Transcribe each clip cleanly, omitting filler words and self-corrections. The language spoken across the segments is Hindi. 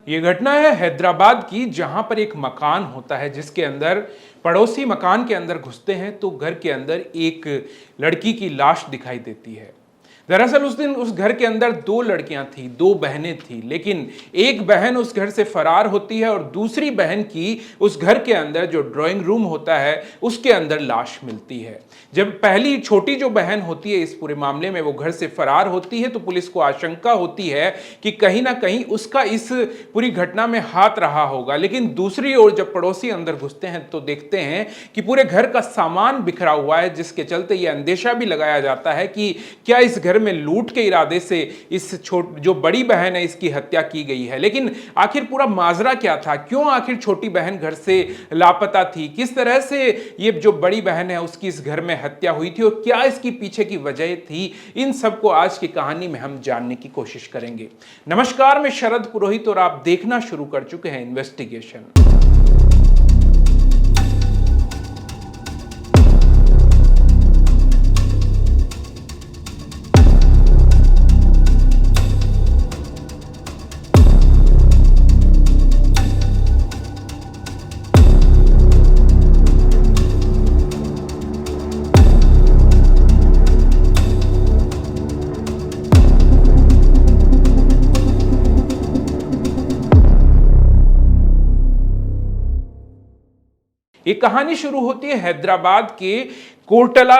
ये घटना है हैदराबाद की, जहां पर एक मकान होता है जिसके अंदर पड़ोसी मकान के अंदर घुसते हैं तो घर के अंदर एक लड़की की लाश दिखाई देती है। दरअसल उस दिन उस घर के अंदर दो लड़कियां थी, दो बहनें थी, लेकिन एक बहन उस घर से फरार होती है और दूसरी बहन की उस घर के अंदर जो ड्राइंग रूम होता है उसके अंदर लाश मिलती है। जब पहली छोटी जो बहन होती है इस पूरे मामले में वो घर से फरार होती है तो पुलिस को आशंका होती है कि कहीं ना कहीं उसका इस पूरी घटना में हाथ रहा होगा। लेकिन दूसरी ओर जब पड़ोसी अंदर घुसते हैं तो देखते हैं कि पूरे घर का सामान बिखरा हुआ है, जिसके चलते यह अंदेशा भी लगाया जाता है कि क्या इस घर में लूट के इरादे से इस जो बड़ी बहन है इसकी हत्या की गई है। लेकिन आखिर पूरा माजरा क्या था, क्यों आखिर छोटी बहन घर से लापता थी, किस तरह से ये जो बड़ी बहन है उसकी इस घर में हत्या हुई थी और क्या इसकी पीछे की वजह थी, इन सब को आज की कहानी में हम जानने की कोशिश करेंगे। नमस्कार, मैं शरद पुरोहित और आप देखना शुरू कर चुके हैं इन्वेस्टिगेशन। ये कहानी शुरू होती है हैदराबाद के कोर्टला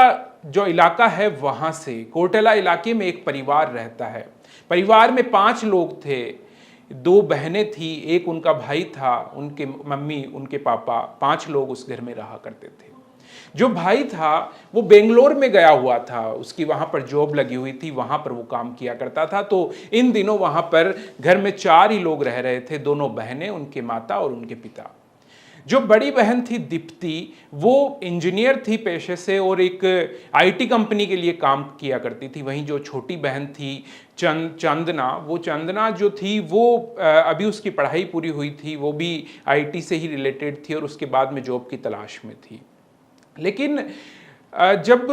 जो इलाका है वहां से। कोर्टला इलाके में एक परिवार रहता है। परिवार में 5 लोग थे, 2 बहनें थी, एक उनका भाई था, उनके मम्मी, उनके पापा, 5 लोग उस घर में रहा करते थे। जो भाई था वो बेंगलोर में गया हुआ था, उसकी वहां पर जॉब लगी हुई थी, वहां पर वो काम किया करता था। तो इन दिनों वहां पर घर में 4 ही लोग रह रहे थे, दोनों बहनें, उनके माता और उनके पिता। जो बड़ी बहन थी दीप्ति, वो इंजीनियर थी पेशे से और एक आईटी कंपनी के लिए काम किया करती थी। वहीं जो छोटी बहन थी चंदना, वो चंदना जो थी वो अभी उसकी पढ़ाई पूरी हुई थी, वो भी आईटी से ही रिलेटेड थी और उसके बाद में जॉब की तलाश में थी। लेकिन जब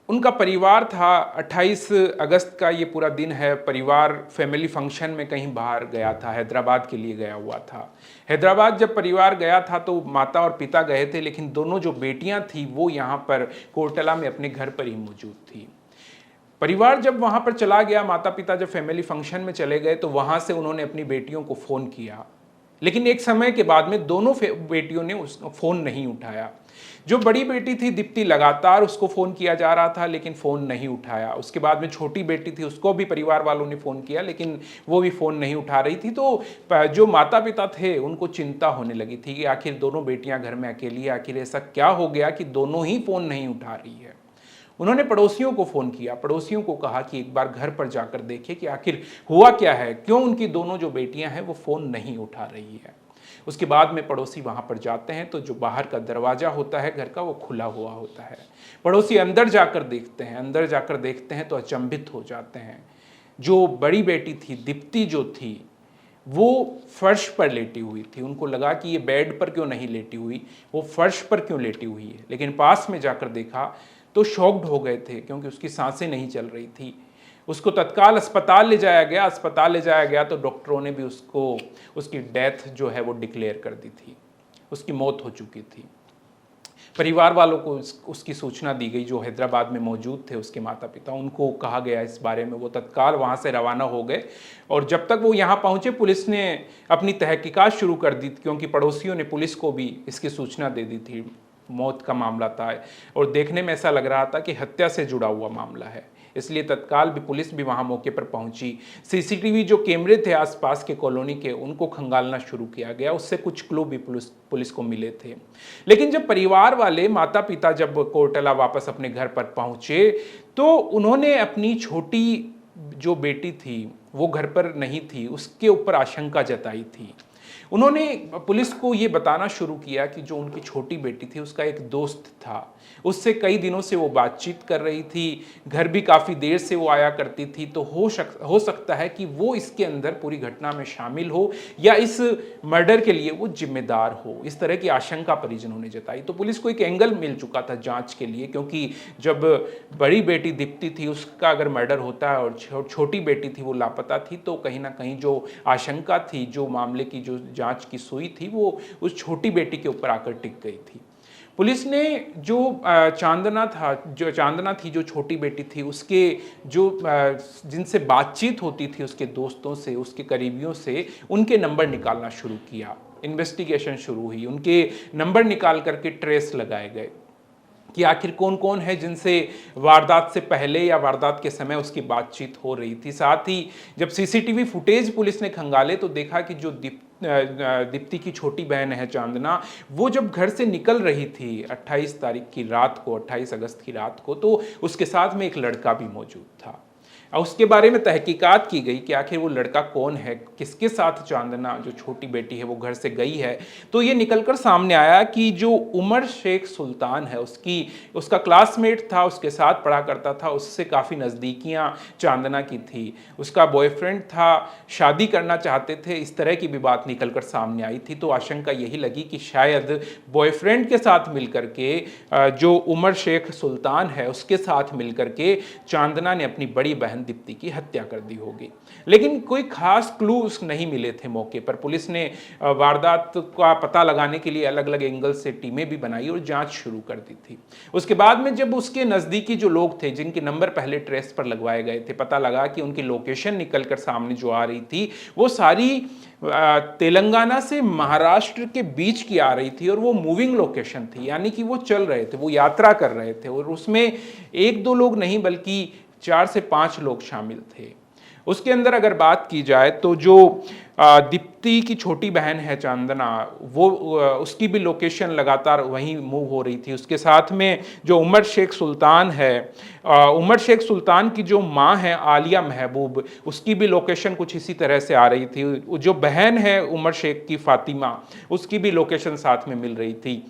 उनका परिवार था, 28 अगस्त का ये पूरा दिन है, परिवार फैमिली फंक्शन में कहीं बाहर गया था, हैदराबाद के लिए गया हुआ था। हैदराबाद जब परिवार गया था तो माता और पिता गए थे, लेकिन दोनों जो बेटियां थी वो यहाँ पर कोर्टला में अपने घर पर ही मौजूद थी। परिवार जब वहाँ पर चला गया, माता पिता जब फैमिली फंक्शन में चले गए तो वहाँ से उन्होंने अपनी बेटियों को फ़ोन किया, लेकिन एक समय के बाद में दोनों बेटियों ने उस फ़ोन नहीं उठाया। जो बड़ी बेटी थी दीप्ति, लगातार उसको फ़ोन किया जा रहा था लेकिन फ़ोन नहीं उठाया। उसके बाद में छोटी बेटी थी, उसको भी परिवार वालों ने फ़ोन किया लेकिन वो भी फ़ोन नहीं उठा रही थी। तो जो माता पिता थे उनको चिंता होने लगी थी कि आखिर दोनों बेटियां घर में अकेली है, आखिर ऐसा क्या हो गया कि दोनों ही फ़ोन नहीं उठा रही है। उन्होंने पड़ोसियों को फ़ोन किया, पड़ोसियों को कहा कि एक बार घर पर जाकर देखें कि आखिर हुआ क्या है, क्यों उनकी दोनों जो बेटियां हैं वो फ़ोन नहीं उठा रही है। उसके बाद में पड़ोसी वहां पर जाते हैं तो जो बाहर का दरवाज़ा होता है घर का वो खुला हुआ होता है। पड़ोसी अंदर जाकर देखते हैं, अंदर जाकर देखते हैं तो अचंभित हो जाते हैं। जो बड़ी बेटी थी दीप्ति जो थी वो फर्श पर लेटी हुई थी। उनको लगा कि ये बेड पर क्यों नहीं लेटी हुई, वो फर्श पर क्यों लेटी हुई है। लेकिन पास में जाकर देखा तो शॉक्ड हो गए थे क्योंकि उसकी सांसें नहीं चल रही थी। उसको तत्काल अस्पताल ले जाया गया। अस्पताल ले जाया गया तो डॉक्टरों ने भी उसकी डेथ जो है वो डिक्लेयर कर दी थी, उसकी मौत हो चुकी थी। परिवार वालों को उसकी सूचना दी गई, जो हैदराबाद में मौजूद थे उसके माता पिता, उनको कहा गया इस बारे में। वो तत्काल वहाँ से रवाना हो गए और जब तक वो यहाँ पहुँचे पुलिस ने अपनी तहकीकात शुरू कर दी, क्योंकि पड़ोसियों ने पुलिस को भी इसकी सूचना दे दी थी। मौत का मामला था और देखने में ऐसा लग रहा था कि हत्या से जुड़ा हुआ मामला है, इसलिए तत्काल भी पुलिस भी वहां मौके पर पहुंची। सीसीटीवी जो कैमरे थे आसपास के कॉलोनी के, उनको खंगालना शुरू किया गया, उससे कुछ क्लू भी पुलिस को मिले थे। लेकिन जब परिवार वाले माता पिता जब कोर्टला वापस अपने घर पर पहुंचे तो उन्होंने अपनी छोटी जो बेटी थी वो घर पर नहीं थी, उसके ऊपर आशंका जताई थी। उन्होंने पुलिस को ये बताना शुरू किया कि जो उनकी छोटी बेटी थी उसका एक दोस्त था, उससे कई दिनों से वो बातचीत कर रही थी, घर भी काफ़ी देर से वो आया करती थी, तो हो सकता है कि वो इसके अंदर पूरी घटना में शामिल हो या इस मर्डर के लिए वो जिम्मेदार हो। इस तरह की आशंका परिजनों ने जताई। तो पुलिस को एक एंगल मिल चुका था जांच के लिए, क्योंकि जब बड़ी बेटी दीप्ति थी उसका अगर मर्डर होता है और छोटी बेटी थी वो लापता थी, तो कहीं ना कहीं जो आशंका थी, जो मामले की जो जांच की सुई थी, वो उस छोटी बेटी के ऊपर आकर टिक गई थी। पुलिस ने जो चांदना थी, जो छोटी बेटी थी, उसके जो जिनसे बातचीत होती थी उसके दोस्तों से, उसके करीबियों से, उनके नंबर निकालना शुरू किया। इन्वेस्टिगेशन शुरू हुई, उनके नंबर निकाल करके ट्रेस लगाए गए कि आखिर कौन कौन है जिनसे वारदात से पहले या वारदात के समय उसकी बातचीत हो रही थी। साथ ही जब सीसीटीवी फुटेज पुलिस ने खंगाले तो देखा कि जो दीप्ति की छोटी बहन है चांदना, वो जब घर से निकल रही थी 28 तारीख की रात को, 28 अगस्त की रात को, तो उसके साथ में एक लड़का भी मौजूद था। और उसके बारे में तहकीकात की गई कि आखिर वो लड़का कौन है, किसके साथ चांदना जो छोटी बेटी है वो घर से गई है। तो ये निकलकर सामने आया कि जो उमर शेख सुल्तान है, उसका क्लासमेट था, उसके साथ पढ़ा करता था, उससे काफ़ी नज़दीकियां चांदना की थी, उसका बॉयफ्रेंड था, शादी करना चाहते थे, इस तरह की भी बात निकलकर सामने आई थी। तो आशंका यही लगी कि शायद बॉयफ्रेंड के साथ मिलकर के जो उमर शेख सुल्तान है उसके साथ मिलकर के चांदना ने अपनी बड़ी बहन दीप्ति की हत्या कर दी होगी। लेकिन कोई खास क्लूज नहीं मिले थे मौके पर। पुलिस ने वारदात का पता लगाने के लिए अलग अलग एंगल से टीमें भी बनाई और जांच शुरू कर दी थी। उसके बाद में जब उसके नज़दीकी जो लोग थे, जिनके नंबर पहले ट्रेस पर लगवाए गए थे, पता लगा कि उनकी लोकेशन निकलकर सामने जो आ रही थी वो सारी तेलंगाना से महाराष्ट्र के बीच की आ रही थी और वो मूविंग लोकेशन थी, यानी कि वो चल रहे थे, वो यात्रा कर रहे थे और उसमें एक दो लोग नहीं बल्कि 4 से 5 लोग शामिल थे। उसके अंदर अगर बात की जाए तो जो दीप्ति की छोटी बहन है चांदना, वो उसकी भी लोकेशन लगातार वहीं मूव हो रही थी। उसके साथ में जो उमर शेख सुल्तान है, उमर शेख सुल्तान की जो माँ है आलिया महबूब, उसकी भी लोकेशन कुछ इसी तरह से आ रही थी। जो बहन है उमर शेख की फातिमा, उसकी भी लोकेशन साथ में मिल रही थी।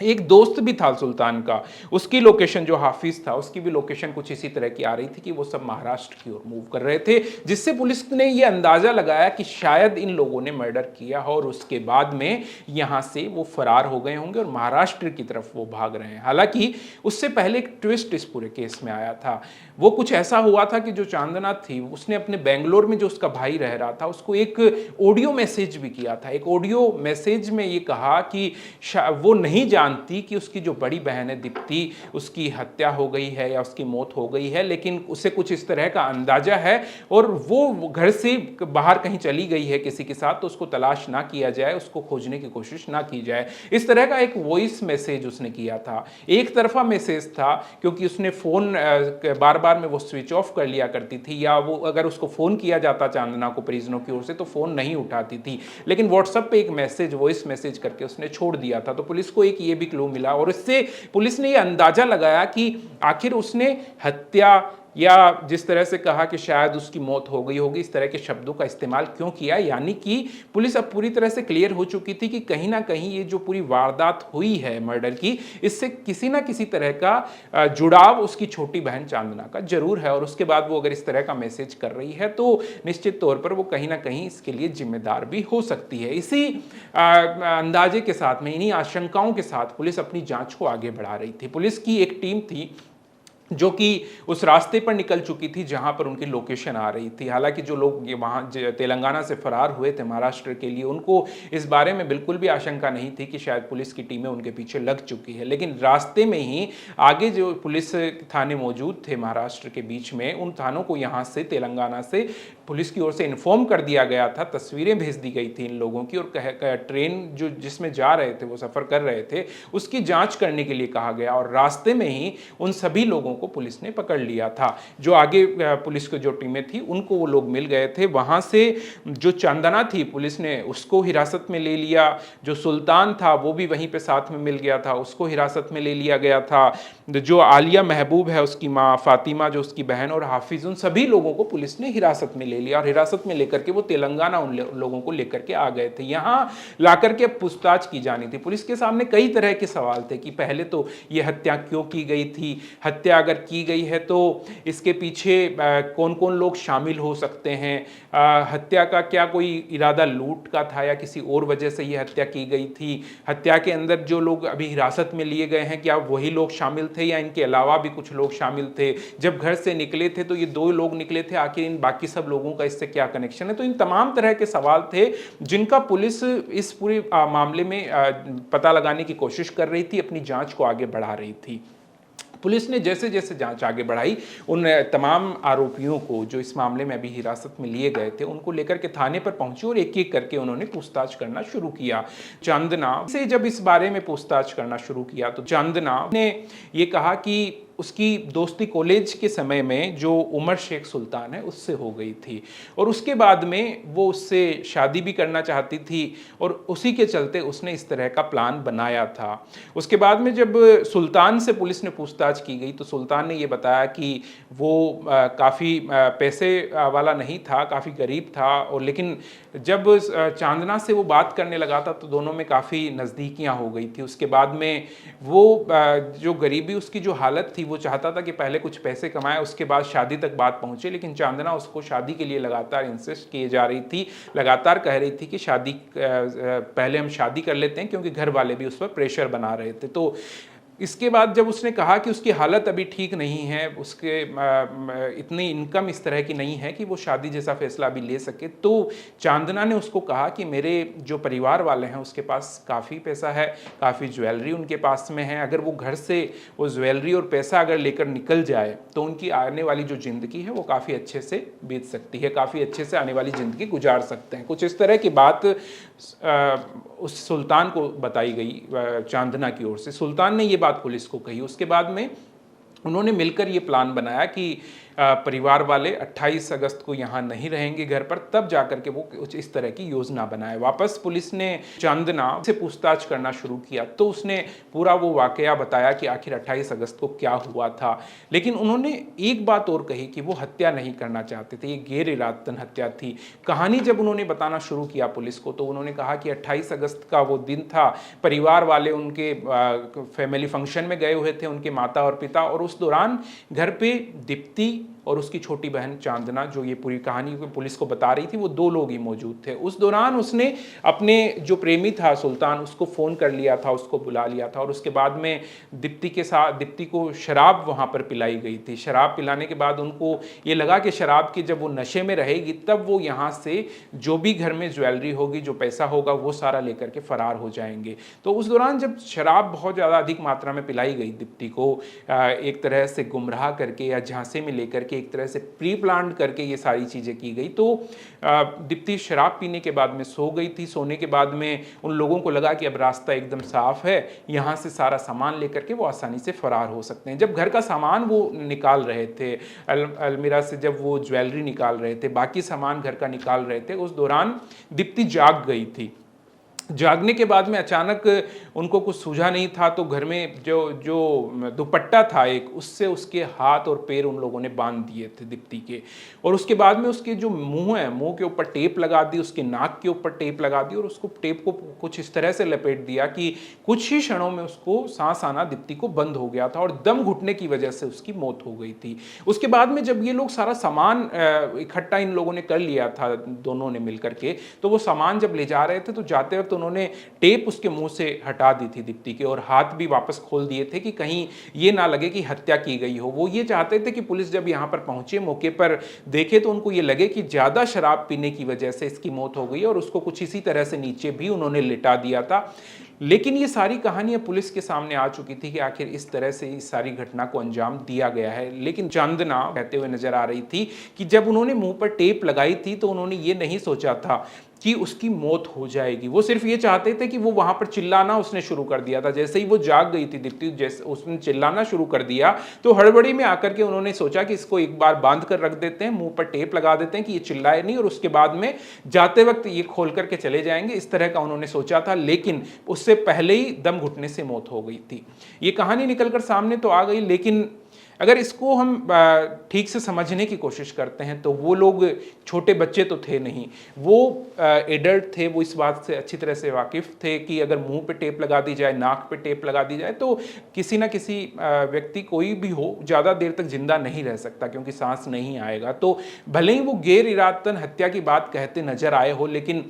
एक दोस्त भी था सुल्तान का, उसकी लोकेशन जो हाफिज था, उसकी भी लोकेशन कुछ इसी तरह की आ रही थी कि वो सब महाराष्ट्र की ओर मूव कर रहे थे, जिससे पुलिस ने ये अंदाजा लगाया कि शायद इन लोगों ने मर्डर किया हो और उसके बाद में यहां से वो फरार हो गए होंगे और महाराष्ट्र की तरफ वो भाग रहे हैं। हालांकि उससे पहले एक ट्विस्ट इस पूरे केस में आया था। वो कुछ ऐसा हुआ था कि जो चांदना थी उसने अपने बेंगलोर में जो उसका भाई रह रहा था उसको एक ऑडियो मैसेज भी किया था। एक ऑडियो मैसेज में ये कहा कि वो नहीं जानती कि उसकी जो बड़ी बहन है दीप्ति, उसकी हत्या हो गई है या उसकी मौत हो गई है, लेकिन उसे कुछ इस तरह का अंदाजा है और वो घर से बाहर कहीं चली गई है किसी के साथ, तो उसको तलाश ना किया जाए, उसको खोजने की कोशिश ना की जाए। इस तरह का एक वॉइस मैसेज उसने किया था। एक तरफा मैसेज था क्योंकि उसने फ़ोन बार बार में वो स्विच ऑफ कर लिया करती थी, या वो अगर उसको फ़ोन किया जाता चांदना को परिजनों की ओर से तो फ़ोन नहीं उठाती थी, लेकिन व्हाट्सएप पे एक मैसेज, वॉइस मैसेज करके उसने छोड़ दिया था। तो पुलिस को एक ये भी क्लू मिला और इससे पुलिस ने ये अंदाजा लगाया कि आखिर उसने हत्या या जिस तरह से कहा कि शायद उसकी मौत हो गई होगी, इस तरह के शब्दों का इस्तेमाल क्यों किया। यानी कि पुलिस अब पूरी तरह से क्लियर हो चुकी थी कि कहीं ना कहीं ये जो पूरी वारदात हुई है मर्डर की, इससे किसी ना किसी तरह का जुड़ाव उसकी छोटी बहन चांदना का जरूर है। और उसके बाद वो अगर इस तरह का मैसेज कर रही है तो निश्चित तौर पर वो कहीं ना कहीं इसके लिए जिम्मेदार भी हो सकती है। इसी अंदाजे के साथ में, इन्हीं आशंकाओं के साथ पुलिस अपनी जांच को आगे बढ़ा रही थी। पुलिस की एक टीम थी जो कि उस रास्ते पर निकल चुकी थी जहां पर उनकी लोकेशन आ रही थी। हालांकि जो लोग वहां तेलंगाना से फरार हुए थे महाराष्ट्र के लिए, उनको इस बारे में बिल्कुल भी आशंका नहीं थी कि शायद पुलिस की टीमें उनके पीछे लग चुकी है। लेकिन रास्ते में ही आगे जो पुलिस थाने मौजूद थे महाराष्ट्र के बीच में, उन थानों को यहाँ से तेलंगाना से पुलिस की ओर से इन्फॉर्म कर दिया गया था, तस्वीरें भेज दी गई थी इन लोगों की और ट्रेन जो जिसमें जा रहे थे, वो सफ़र कर रहे थे, उसकी जाँच करने के लिए कहा गया। और रास्ते में ही उन सभी लोगों को पुलिस ने पकड़ लिया था। जो आगे पुलिस की जो टीमें थी उनको वो लोग मिल गए थे। वहाँ से जो चंदना थी पुलिस ने उसको हिरासत में ले लिया, जो सुल्तान था वो भी वहीं पे साथ में मिल गया था, उसको हिरासत में ले लिया गया था। जो आलिया महबूब है उसकी माँ, फातिमा जो उसकी बहन, और हाफिज, उन सभी लोगों को पुलिस ने हिरासत में ले लिया और हिरासत में लेकर के वो तेलंगाना उन लोगों को लेकर के आ गए थे। यहाँ ला करके पूछताछ की जानी थी। पुलिस के सामने कई तरह के सवाल थे कि पहले तो ये हत्या क्यों की गई थी, हत्या अगर की गई है तो इसके पीछे कौन कौन लोग शामिल हो सकते हैं, हत्या का क्या कोई इरादा लूट का था या किसी और वजह से ये हत्या की गई थी, हत्या के अंदर जो लोग अभी हिरासत में लिए गए हैं क्या वही लोग शामिल थे या इनके अलावा भी कुछ लोग शामिल थे, जब घर से निकले थे तो ये 2 लोग निकले थे, आखिर इन बाकी सब लोगों का इससे क्या कनेक्शन है। तो इन तमाम तरह के सवाल थे जिनका पुलिस इस पूरे मामले में पता लगाने की कोशिश कर रही थी, अपनी जांच को आगे बढ़ा रही थी। पुलिस ने जैसे जैसे जांच आगे बढ़ाई उन तमाम आरोपियों को जो इस मामले में अभी हिरासत में लिए गए थे उनको लेकर के थाने पर पहुंचे और एक एक करके उन्होंने पूछताछ करना शुरू किया। चंदना से जब इस बारे में पूछताछ करना शुरू किया तो चंदना ने ये कहा कि उसकी दोस्ती कॉलेज के समय में जो उमर शेख सुल्तान है उससे हो गई थी और उसके बाद में वो उससे शादी भी करना चाहती थी और उसी के चलते उसने इस तरह का प्लान बनाया था। उसके बाद में जब सुल्तान से पुलिस ने पूछताछ की गई तो सुल्तान ने ये बताया कि वो काफ़ी पैसे वाला नहीं था, काफ़ी गरीब था, और लेकिन जब चांदना से वो बात करने लगा था तो दोनों में काफ़ी नज़दीकियाँ हो गई थी। उसके बाद में वो जो गरीबी उसकी जो हालत थी वो चाहता था कि पहले कुछ पैसे कमाए उसके बाद शादी तक बात पहुंचे, लेकिन चांदना उसको शादी के लिए लगातार इंसिस्ट किए जा रही थी, लगातार कह रही थी कि शादी पहले हम शादी कर लेते हैं, क्योंकि घर वाले भी उस पर प्रेशर बना रहे थे। तो इसके बाद जब उसने कहा कि उसकी हालत अभी ठीक नहीं है, उसके इतनी इनकम इस तरह की नहीं है कि वो शादी जैसा फैसला अभी ले सके, तो चांदना ने उसको कहा कि मेरे जो परिवार वाले हैं उसके पास काफ़ी पैसा है, काफ़ी ज्वेलरी उनके पास में है, अगर वो घर से वो ज्वेलरी और पैसा अगर लेकर निकल जाए तो उनकी आने वाली जो ज़िंदगी है वो काफ़ी अच्छे से बीत सकती है, काफ़ी अच्छे से आने वाली ज़िंदगी गुजार सकते हैं। कुछ इस तरह की बात उस सुल्तान को बताई गई चांदना की ओर से। सुल्तान ने ये बात पुलिस को कही। उसके बाद में उन्होंने मिलकर ये प्लान बनाया कि परिवार वाले 28 अगस्त को यहाँ नहीं रहेंगे घर पर, तब जाकर के वो कुछ इस तरह की योजना बनाए। वापस पुलिस ने चांदना से पूछताछ करना शुरू किया तो उसने पूरा वो वाकया बताया कि आखिर 28 अगस्त को क्या हुआ था, लेकिन उन्होंने एक बात और कही कि वो हत्या नहीं करना चाहते थे, ये गैर इरादतन हत्या थी। कहानी जब उन्होंने बताना शुरू किया पुलिस को तो उन्होंने कहा कि 28 अगस्त का वो दिन था, परिवार वाले उनके फैमिली फंक्शन में गए हुए थे, उनके माता और पिता, और उस दौरान घर पे दीप्ति और उसकी छोटी बहन चांदना, जो ये पूरी कहानी पुलिस को बता रही थी, वो 2 लोग ही मौजूद थे। उस दौरान उसने अपने जो प्रेमी था सुल्तान उसको फ़ोन कर लिया था, उसको बुला लिया था, और उसके बाद में दीप्ति को शराब वहाँ पर पिलाई गई थी। शराब पिलाने के बाद उनको ये लगा कि शराब की जब वो नशे में रहेगी तब वो यहाँ से जो भी घर में ज्वेलरी होगी, जो पैसा होगा, वो सारा लेकर के फ़रार हो जाएंगे। तो उस दौरान जब शराब बहुत ज़्यादा अधिक मात्रा में पिलाई गई दीप्ति को, एक तरह से गुमराह करके या झांसे में लेकर के एक तरह से प्री प्लान करके ये सारी चीज़ें की गई। तो दीप्ति शराब पीने के बाद में सो गई थी। सोने के बाद में उन लोगों को लगा कि अब रास्ता एकदम साफ है, यहाँ से सारा सामान लेकर के वो आसानी से फरार हो सकते हैं। जब घर का सामान वो निकाल रहे थे, अलमीरा से जब वो ज्वेलरी निकाल रहे थे, बाकी सामान घर का निकाल रहे थे, उस दौरान दीप्ति जाग गई थी। जागने के बाद में अचानक उनको कुछ सूझा नहीं था, तो घर में जो दुपट्टा था एक, उससे उसके हाथ और पैर उन लोगों ने बांध दिए थे दीप्ति के, और उसके बाद में उसके जो मुंह है, मुंह के ऊपर टेप लगा दी, उसके नाक के ऊपर टेप लगा दी, और उसको टेप को कुछ इस तरह से लपेट दिया कि कुछ ही क्षणों में उसको सांस आना दीप्ति को बंद हो गया था और दम घुटने की वजह से उसकी मौत हो गई थी। उसके बाद में जब ये लोग सारा सामान इकट्ठा इन लोगों ने कर लिया था दोनों ने मिलकर के, तो वो सामान जब ले जा रहे थे तो जाते वक्त उन्होंने टेप उसके मुंह से हटा दी थी दीप्ति के, और हाथ भी वापस खोल दिए थे कि कहीं ये ना लगे कि हत्या की गई हो। वो ये चाहते थे कि पुलिस जब यहाँ पर पहुंचे, मौके पर देखे, तो उनको ये लगे कि ज़्यादा शराब पीने की वजह से इसकी मौत हो गई, और उसको कुछ इसी तरह से नीचे भी उन्होंने लिटा दिया था। लेकिन ये सारी कहानियां पुलिस के सामने आ चुकी थी कि आखिर इस तरह से इस सारी घटना को अंजाम दिया गया है। लेकिन चंदना कहते हुए नजर आ रही थी कि जब उन्होंने मुंह पर टेप लगाई थी तो उन्होंने ये नहीं सोचा था कि उसकी मौत हो जाएगी। वो सिर्फ ये चाहते थे कि वो वहां पर चिल्लाना उसने शुरू कर दिया था। जैसे ही वो जाग गई थी दीप्ति, जैसे उसने चिल्लाना शुरू कर दिया तो हड़बड़ी में आकर के उन्होंने सोचा कि इसको एक बार बांध कर रख देते हैं, मुंह पर टेप लगा देते हैं कि ये चिल्लाए नहीं, और उसके बाद में जाते वक्त ये खोल करके चले जाएंगे, इस तरह का उन्होंने सोचा था। लेकिन उससे पहले ही दम घुटने से मौत हो गई थी। ये कहानी निकलकर सामने तो आ गई, लेकिन अगर इसको हम ठीक से समझने की कोशिश करते हैं तो वो लोग छोटे बच्चे तो थे नहीं, वो एडल्ट थे। वो इस बात से अच्छी तरह से वाकिफ़ थे कि अगर मुंह पे टेप लगा दी जाए, नाक पे टेप लगा दी जाए तो किसी ना किसी व्यक्ति, कोई भी हो, ज़्यादा देर तक जिंदा नहीं रह सकता क्योंकि सांस नहीं आएगा। तो भले ही वो गैर इरादतन हत्या की बात कहते नजर आए हो, लेकिन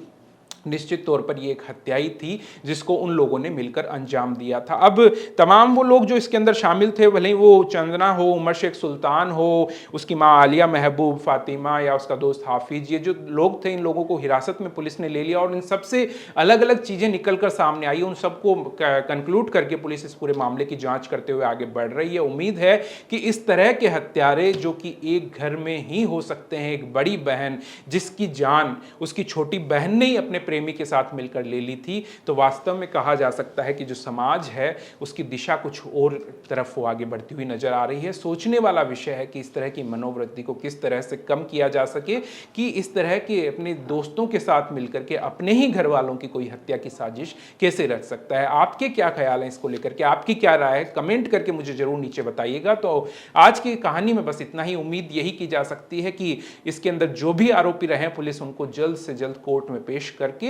निश्चित तौर पर ये एक हत्या ही थी जिसको उन लोगों ने मिलकर अंजाम दिया था। अब तमाम वो लोग जो इसके अंदर शामिल थे, भले ही वो चंदना हो, उमर शेख सुल्तान हो, उसकी माँ आलिया महबूब, फातिमा या उसका दोस्त हाफिज, ये जो लोग थे, इन लोगों को हिरासत में पुलिस ने ले लिया और इन सबसे अलग अलग चीज़ें निकल कर सामने आई। उन सबको कंक्लूड करके पुलिस इस पूरे मामले की जाँच करते हुए आगे बढ़ रही है। उम्मीद है कि इस तरह के हत्यारे जो कि एक घर में ही हो सकते हैं, एक बड़ी बहन जिसकी जान उसकी छोटी बहन ने ही अपने प्रेमी के साथ मिलकर ले ली थी, तो वास्तव में कहा जा सकता है कि जो समाज है उसकी दिशा कुछ और तरफ वो आगे बढ़ती हुई नजर आ रही है। सोचने वाला विषय है कि इस तरह की मनोवृत्ति को किस तरह से कम किया जा सके कि इस तरह के अपने दोस्तों के साथ मिलकर के अपने ही घर वालों की कोई हत्या की साजिश कैसे रच सकता है। आपके क्या ख्याल है इसको लेकर के, आपकी क्या राय है, कमेंट करके मुझे जरूर नीचे बताइएगा। तो आज की कहानी में बस इतना ही। उम्मीद यही की जा सकती है कि इसके अंदर जो भी आरोपी रहे, पुलिस उनको जल्द से जल्द कोर्ट में पेश करके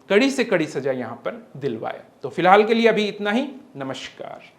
कड़ी से कड़ी सजा यहां पर दिलवाए। तो फिलहाल के लिए अभी इतना ही। नमस्कार।